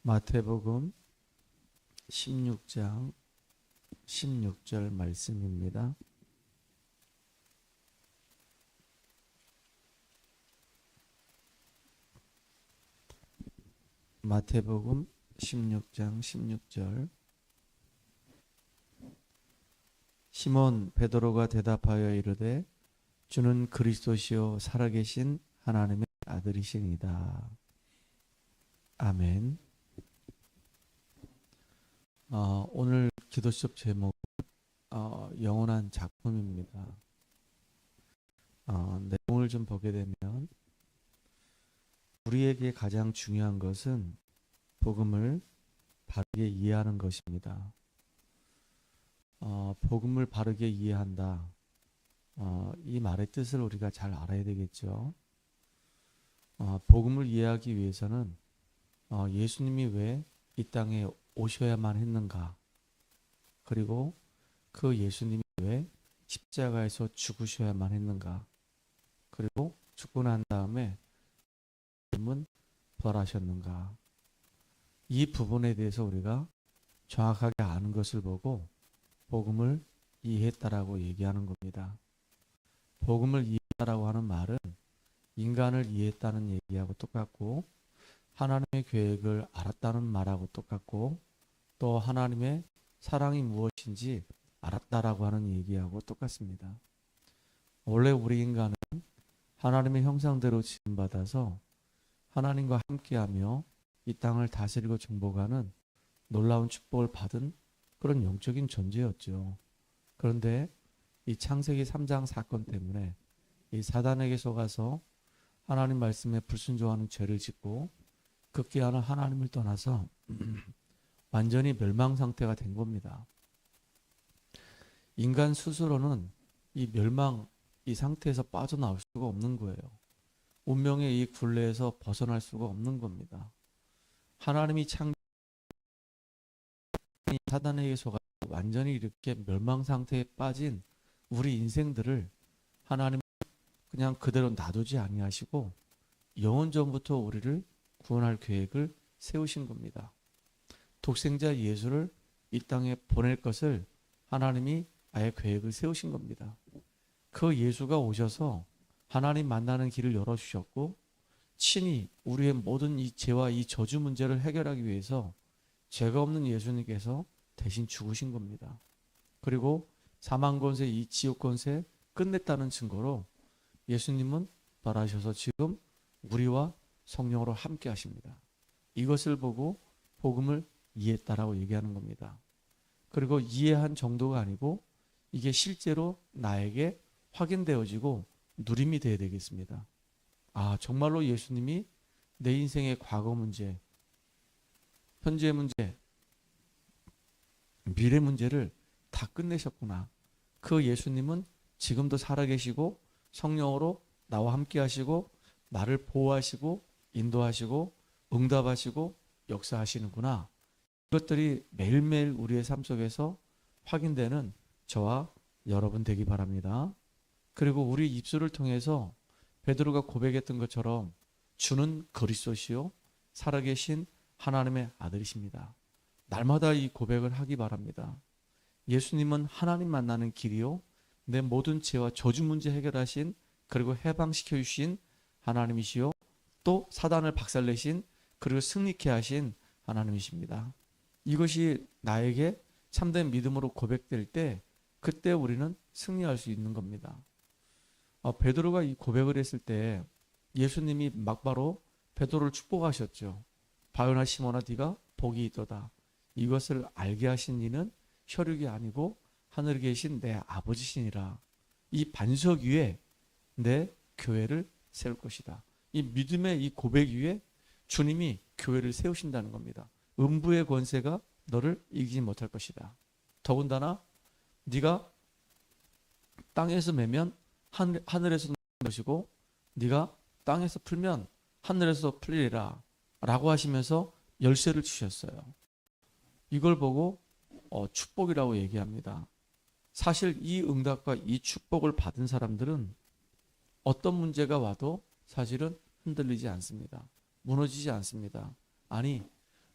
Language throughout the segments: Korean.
마태복음 16장 16절 말씀입니다. 마태복음 16장 16절. 시몬 베드로가 대답하여 이르되 주는 그리스도시요 살아계신 하나님의 아들이시니이다. 아멘. 오늘 기도 수업 제목은 영원한 작품입니다. 내용을 좀 보게 되면 우리에게 가장 중요한 것은 복음을 바르게 이해하는 것입니다. 복음을 바르게 이해한다. 이 말의 뜻을 우리가 잘 알아야 되겠죠. 복음을 이해하기 위해서는 예수님이 왜 이 땅에 오셔야만 했는가? 그리고 그 예수님이 왜 십자가에서 죽으셔야만 했는가? 그리고 죽고 난 다음에 하나님은 부활하셨는가? 이 부분에 대해서 우리가 정확하게 아는 것을 보고 복음을 이해했다라고 얘기하는 겁니다. 복음을 이해했다라고 하는 말은 인간을 이해했다는 얘기하고 똑같고, 하나님의 계획을 알았다는 말하고 똑같고, 또 하나님의 사랑이 무엇인지 알았다라고 하는 얘기하고 똑같습니다. 원래 우리 인간은 하나님의 형상대로 지음받아서 하나님과 함께하며 이 땅을 다스리고 정복하는 놀라운 축복을 받은 그런 영적인 존재였죠. 그런데 이 창세기 3장 사건 때문에 이 사단에게 속아서 하나님 말씀에 불순종하는 죄를 짓고 급기야는 하나님을 떠나서 완전히 멸망 상태가 된 겁니다. 인간 스스로는 이 멸망, 이 상태에서 빠져나올 수가 없는 거예요. 운명의 이 굴레에서 벗어날 수가 없는 겁니다. 하나님이 사단에게 속아 완전히 이렇게 멸망 상태에 빠진 우리 인생들을 하나님은 그냥 그대로 놔두지 아니하시고 영원전부터 우리를 구원할 계획을 세우신 겁니다. 독생자 예수를 이 땅에 보낼 것을 하나님이 아예 계획을 세우신 겁니다. 그 예수가 오셔서 하나님 만나는 길을 열어주셨고, 친히 우리의 모든 이 죄와 이 저주 문제를 해결하기 위해서 죄가 없는 예수님께서 대신 죽으신 겁니다. 그리고 사망 권세, 이 지옥 권세 끝냈다는 증거로 예수님은 부활하셔서 지금 우리와 성령으로 함께 하십니다. 이것을 보고 복음을 이해했다라고 얘기하는 겁니다. 그리고 이해한 정도가 아니고 이게 실제로 나에게 확인되어지고 누림이 되어야 되겠습니다. 정말로 예수님이 내 인생의 과거 문제, 현재 문제, 미래 문제를 다 끝내셨구나. 그 예수님은 지금도 살아계시고 성령으로 나와 함께 하시고 나를 보호하시고 인도하시고 응답하시고 역사하시는구나. 이것들이 매일매일 우리의 삶 속에서 확인되는 저와 여러분 되기 바랍니다. 그리고 우리 입술을 통해서 베드로가 고백했던 것처럼 주는 그리스도시요 살아계신 하나님의 아들이십니다. 날마다 이 고백을 하기 바랍니다. 예수님은 하나님 만나는 길이요 내 모든 죄와 저주 문제 해결하신, 그리고 해방시켜 주신 하나님이시요 또 사단을 박살내신, 그리고 승리케 하신 하나님이십니다. 이것이 나에게 참된 믿음으로 고백될 때 그때 우리는 승리할 수 있는 겁니다. 베드로가 이 고백을 했을 때 예수님이 막바로 베드로를 축복하셨죠. 바요나 시몬아 네가 복이 있도다. 이것을 알게 하신 이는 혈육이 아니고 하늘에 계신 내 아버지시니라. 이 반석 위에 내 교회를 세울 것이다. 이 믿음의 이 고백 위에 주님이 교회를 세우신다는 겁니다. 음부의 권세가 너를 이기지 못할 것이다. 더군다나 네가 땅에서 매면 하늘에서 나는 것이고 네가 땅에서 풀면 하늘에서 풀리리라 라고 하시면서 열쇠를 주셨어요. 이걸 보고 축복이라고 얘기합니다. 사실 이 응답과 이 축복을 받은 사람들은 어떤 문제가 와도 사실은 흔들리지 않습니다. 무너지지 않습니다. 아니,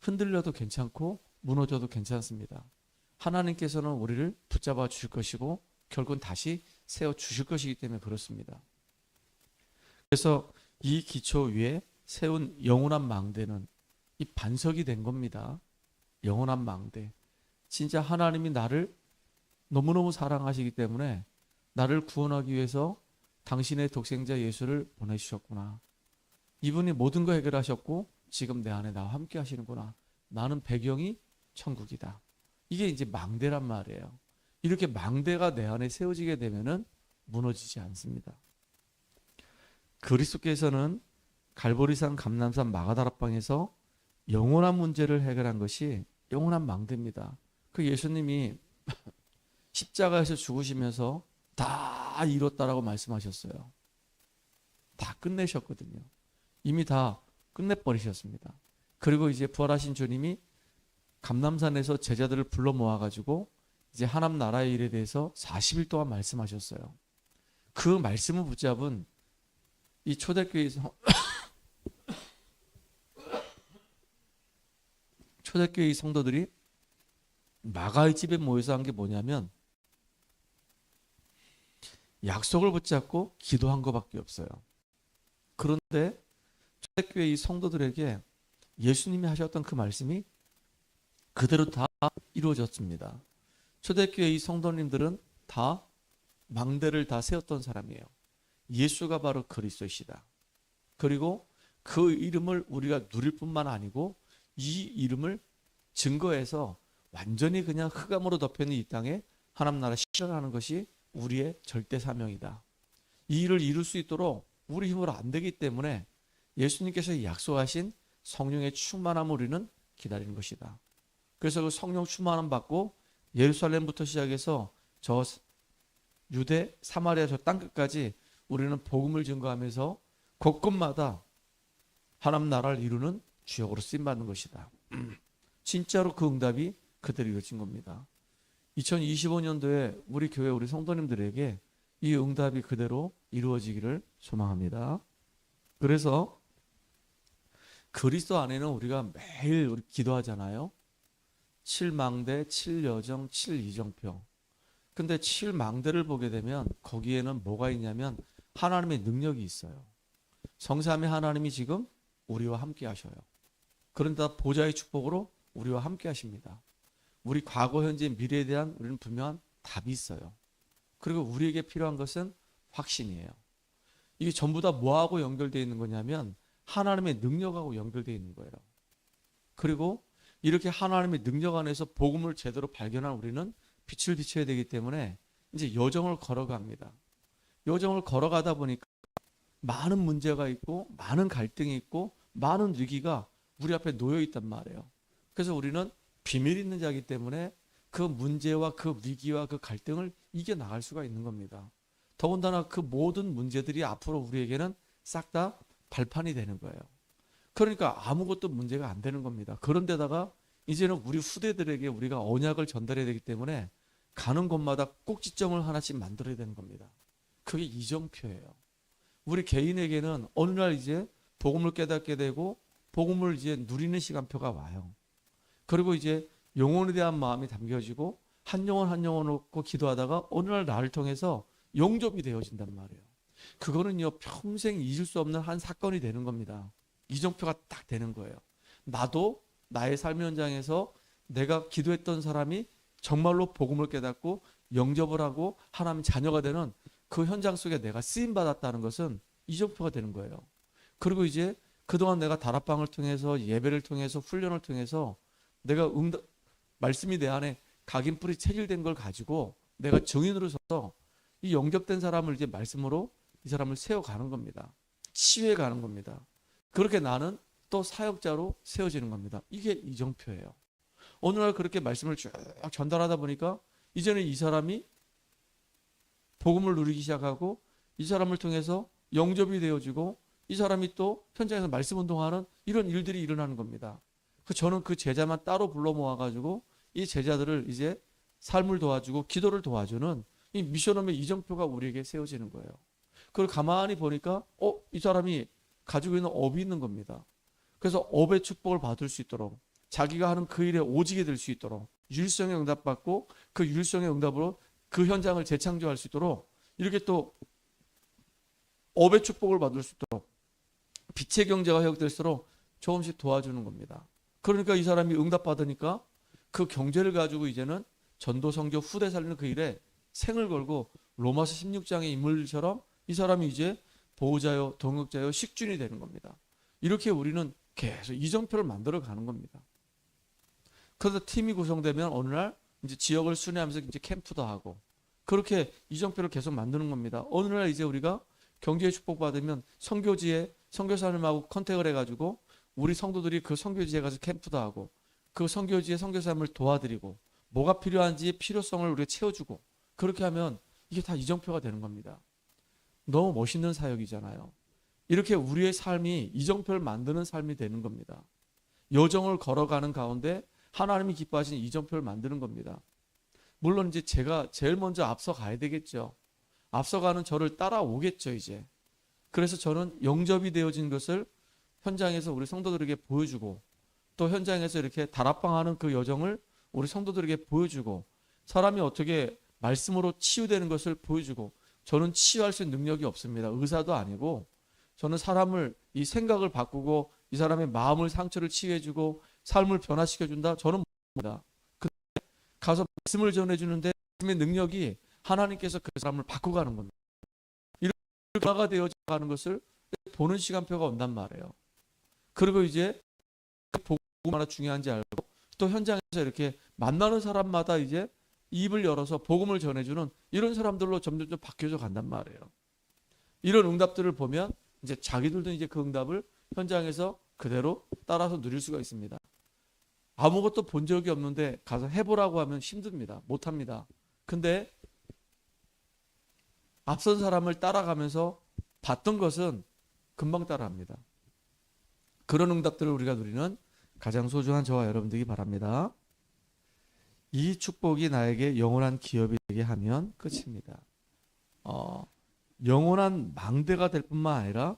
흔들려도 괜찮고 무너져도 괜찮습니다. 하나님께서는 우리를 붙잡아 주실 것이고 결국은 다시 세워 주실 것이기 때문에 그렇습니다. 그래서 이 기초 위에 세운 영원한 망대는 이 반석이 된 겁니다. 영원한 망대. 진짜 하나님이 나를 너무너무 사랑하시기 때문에 나를 구원하기 위해서 당신의 독생자 예수를 보내주셨구나. 이분이 모든 거 해결하셨고 지금 내 안에 나와 함께 하시는구나. 나는 배경이 천국이다. 이게 이제 망대란 말이에요. 이렇게 망대가 내 안에 세워지게 되면은 무너지지 않습니다. 그리스도께서는 갈보리산, 감람산, 마가다락방에서 영원한 문제를 해결한 것이 영원한 망대입니다. 그 예수님이 십자가에서 죽으시면서 다 이뤘다라고 말씀하셨어요. 다 끝내셨거든요. 이미 다 끝내버리셨습니다. 그리고 이제 부활하신 주님이 감람산에서 제자들을 불러 모아가지고 이제 하나님 나라의 일에 대해서 40일 동안 말씀하셨어요. 그 말씀을 붙잡은 이 초대교회 성도들이 마가의 집에 모여서 한 게 뭐냐면 약속을 붙잡고 기도한 것밖에 없어요. 그런데 초대교회 이 성도들에게 예수님이 하셨던 그 말씀이 그대로 다 이루어졌습니다. 초대교회 이 성도님들은 다 망대를 다 세웠던 사람이에요. 예수가 바로 그리스도이시다. 그리고 그 이름을 우리가 누릴 뿐만 아니고 이 이름을 증거해서 완전히 그냥 흑암으로 덮여있는 이 땅에 하나님 나라 실현하는 것이 우리의 절대 사명이다. 이 일을 이룰 수 있도록 우리 힘으로 안 되기 때문에 예수님께서 약속하신 성령의 충만함을 우리는 기다리는 것이다. 그래서 그 성령 충만함 받고 예루살렘부터 시작해서 저 유대, 사마리아 저 땅끝까지 우리는 복음을 증거하면서 곳곳마다 하나님 나라를 이루는 주역으로 쓰임받는 것이다. 진짜로 그 응답이 그대로 이루어진 겁니다. 2025년도에 우리 교회 우리 성도님들에게 이 응답이 그대로 이루어지기를 소망합니다. 그래서 그리스도 안에는 우리가 매일 우리 기도하잖아요. 7망대, 7여정, 7이정표. 근데 7망대를 보게 되면 거기에는 뭐가 있냐면 하나님의 능력이 있어요. 성삼위 하나님이 지금 우리와 함께 하셔요. 그런데 보좌의 축복으로 우리와 함께 하십니다. 우리 과거, 현재, 미래에 대한 우리는 분명한 답이 있어요. 그리고 우리에게 필요한 것은 확신이에요. 이게 전부 다 뭐하고 연결되어 있는 거냐면 하나님의 능력하고 연결되어 있는 거예요. 그리고 이렇게 하나님의 능력 안에서 복음을 제대로 발견한 우리는 빛을 비춰야 되기 때문에 이제 여정을 걸어갑니다. 여정을 걸어가다 보니까 많은 문제가 있고 많은 갈등이 있고 많은 위기가 우리 앞에 놓여 있단 말이에요. 그래서 우리는 비밀 있는 자이기 때문에 그 문제와 그 위기와 그 갈등을 이겨나갈 수가 있는 겁니다. 더군다나 그 모든 문제들이 앞으로 우리에게는 싹 다 발판이 되는 거예요. 그러니까 아무것도 문제가 안 되는 겁니다. 그런데다가 이제는 우리 후대들에게 우리가 언약을 전달해야 되기 때문에 가는 곳마다 꼭지점을 하나씩 만들어야 되는 겁니다. 그게 이정표예요. 우리 개인에게는 어느 날 이제 복음을 깨닫게 되고 복음을 이제 누리는 시간표가 와요. 그리고 이제 영혼에 대한 마음이 담겨지고 한 영혼 한 영혼 놓고 기도하다가 어느 날 나를 통해서 영접이 되어진단 말이에요. 그거는요 평생 잊을 수 없는 한 사건이 되는 겁니다. 이정표가 딱 되는 거예요. 나도 나의 삶의 현장에서 내가 기도했던 사람이 정말로 복음을 깨닫고 영접을 하고 하나님 자녀가 되는 그 현장 속에 내가 쓰임받았다는 것은 이정표가 되는 거예요. 그리고 이제 그동안 내가 다락방을 통해서 예배를 통해서 훈련을 통해서 내가 말씀이 내 안에 각인뿌리 체질된 걸 가지고 내가 증인으로 서서 이 영접된 사람을 이제 말씀으로 이 사람을 세워가는 겁니다. 치유해가는 겁니다. 그렇게 나는 또 사역자로 세워지는 겁니다. 이게 이정표예요. 어느 날 그렇게 말씀을 쭉 전달하다 보니까 이제는 이 사람이 복음을 누리기 시작하고 이 사람을 통해서 영접이 되어지고 이 사람이 또 현장에서 말씀 운동하는 이런 일들이 일어나는 겁니다. 저는 그 제자만 따로 불러 모아가지고 이 제자들을 이제 삶을 도와주고 기도를 도와주는 이 미션홈의 이정표가 우리에게 세워지는 거예요. 그걸 가만히 보니까 이 사람이 가지고 있는 업이 있는 겁니다. 그래서 업의 축복을 받을 수 있도록 자기가 하는 그 일에 오직이 될 수 있도록 유일성의 응답받고 그 유일성의 응답으로 그 현장을 재창조할 수 있도록 이렇게 또 업의 축복을 받을 수 있도록 빛의 경제가 회복될수록 조금씩 도와주는 겁니다. 그러니까 이 사람이 응답받으니까 그 경제를 가지고 이제는 전도 선교 후대 살리는 그 일에 생을 걸고 로마서 16장의 인물처럼 이 사람이 이제 보호자요 동역자요 식준이 되는 겁니다. 이렇게 우리는 계속 이정표를 만들어 가는 겁니다. 그래서 팀이 구성되면 어느 날 이제 지역을 순회하면서 이제 캠프도 하고 그렇게 이정표를 계속 만드는 겁니다. 어느 날 이제 우리가 경제의 축복 받으면 선교지에 선교사님하고 컨택을 해가지고 우리 성도들이 그 선교지에 가서 캠프도 하고 그 선교지의 선교사님을 도와드리고 뭐가 필요한지 필요성을 우리가 채워주고 그렇게 하면 이게 다 이정표가 되는 겁니다. 너무 멋있는 사역이잖아요. 이렇게 우리의 삶이 이정표를 만드는 삶이 되는 겁니다. 여정을 걸어가는 가운데 하나님이 기뻐하시는 이정표를 만드는 겁니다. 물론 이제 제가 제일 먼저 앞서 가야 되겠죠. 앞서가는 저를 따라오겠죠, 이제. 그래서 저는 영접이 되어진 것을 현장에서 우리 성도들에게 보여주고 또 현장에서 이렇게 다락방하는 그 여정을 우리 성도들에게 보여주고 사람이 어떻게 말씀으로 치유되는 것을 보여주고 저는 치유할 수 있는 능력이 없습니다. 의사도 아니고 저는 사람을 이 생각을 바꾸고 이 사람의 마음을 상처를 치유해주고 삶을 변화시켜준다. 저는 못합니다. 근데 가서 말씀을 전해주는데 말씀의 능력이 하나님께서 그 사람을 바꿔가는 겁니다. 이렇게 변화가 되어가는 것을 보는 시간표가 온단 말이에요. 그리고 이제 복음이 얼마나 중요한지 알고 또 현장에서 이렇게 만나는 사람마다 이제 입을 열어서 복음을 전해주는 이런 사람들로 점점 바뀌어져 간단 말이에요. 이런 응답들을 보면 이제 자기들도 이제 그 응답을 현장에서 그대로 따라서 누릴 수가 있습니다. 아무것도 본 적이 없는데 가서 해보라고 하면 힘듭니다. 못합니다. 근데 앞선 사람을 따라가면서 봤던 것은 금방 따라합니다. 그런 응답들을 우리가 누리는 가장 소중한 저와 여러분들이 바랍니다. 이 축복이 나에게 영원한 기업이 되게 하면 끝입니다. 영원한 망대가 될 뿐만 아니라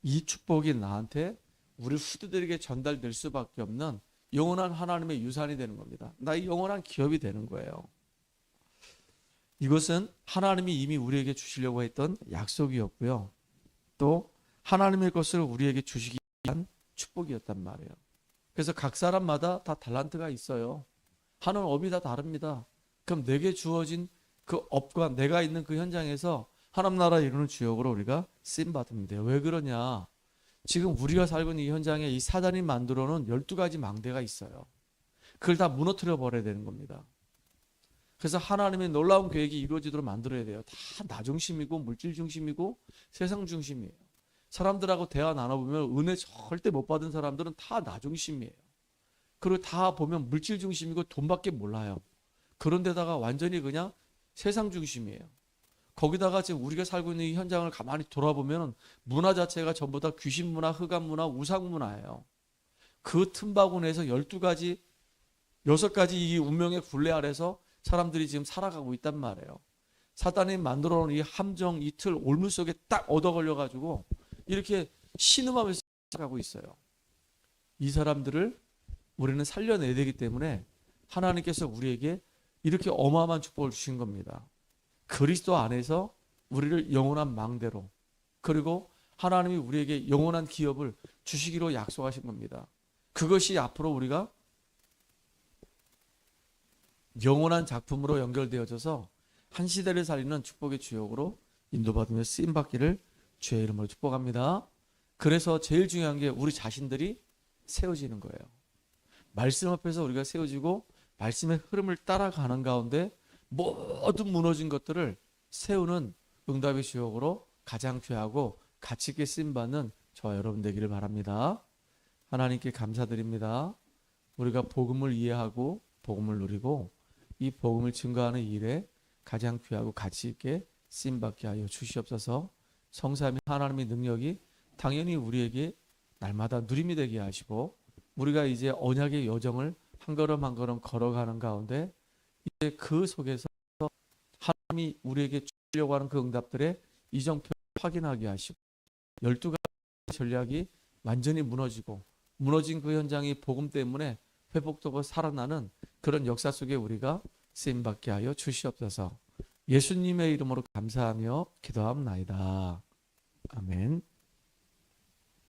이 축복이 나한테 우리 후대들에게 전달될 수밖에 없는 영원한 하나님의 유산이 되는 겁니다. 나의 영원한 기업이 되는 거예요. 이것은 하나님이 이미 우리에게 주시려고 했던 약속이었고요. 또 하나님의 것을 우리에게 주시기 위한 축복이었단 말이에요. 그래서 각 사람마다 다 달란트가 있어요. 하는 업이 다 다릅니다. 그럼 내게 주어진 그 업과 내가 있는 그 현장에서 하나님 나라 이루는 주역으로 우리가 쓰임 받으면 돼요. 왜 그러냐? 지금 우리가 살고 있는 이 현장에 이 사단이 만들어 놓은 12가지 망대가 있어요. 그걸 다 무너뜨려 버려야 되는 겁니다. 그래서 하나님의 놀라운 계획이 이루어지도록 만들어야 돼요. 다 나 중심이고 물질 중심이고 세상 중심이에요. 사람들하고 대화 나눠보면 은혜 절대 못 받은 사람들은 다 나 중심이에요. 그리고 다 보면 물질 중심이고 돈밖에 몰라요. 그런데다가 완전히 그냥 세상 중심이에요. 거기다가 지금 우리가 살고 있는 이 현장을 가만히 돌아보면 문화 자체가 전부 다 귀신 문화, 흑암 문화, 우상 문화예요. 그 틈바구니에서 12가지, 6가지 이 운명의 굴레 아래서 사람들이 지금 살아가고 있단 말이에요. 사단이 만들어 놓은 이 함정, 이 틀, 올무 속에 딱 얻어 걸려가지고 이렇게 신음하면서 살아가고 있어요. 이 사람들을 우리는 살려내야 되기 때문에 하나님께서 우리에게 이렇게 어마어마한 축복을 주신 겁니다. 그리스도 안에서 우리를 영원한 망대로 그리고 하나님이 우리에게 영원한 기업을 주시기로 약속하신 겁니다. 그것이 앞으로 우리가 영원한 작품으로 연결되어져서 한 시대를 살리는 축복의 주역으로 인도받으며 쓰임받기를 주의 이름으로 축복합니다. 그래서 제일 중요한 게 우리 자신들이 세워지는 거예요. 말씀 앞에서 우리가 세워지고 말씀의 흐름을 따라가는 가운데 모든 무너진 것들을 세우는 응답의 주역으로 가장 귀하고 가치 있게 쓰임받는 저와 여러분 되기를 바랍니다. 하나님께 감사드립니다. 우리가 복음을 이해하고 복음을 누리고 이 복음을 증거하는 일에 가장 귀하고 가치 있게 쓰임받게 하여 주시옵소서. 성삼위 하나님의 능력이 당연히 우리에게 날마다 누림이 되게 하시고 우리가 이제 언약의 여정을 한 걸음 한 걸음 걸어가는 가운데 이제 그 속에서 하나님이 우리에게 주려고 하는 그 응답들의 이정표를 확인하게 하시고 12가지 전략이 완전히 무너지고 무너진 그 현장이 복음 때문에 회복되고 살아나는 그런 역사 속에 우리가 쓰임받게 하여 주시옵소서. 예수님의 이름으로 감사하며 기도합나이다. 아멘.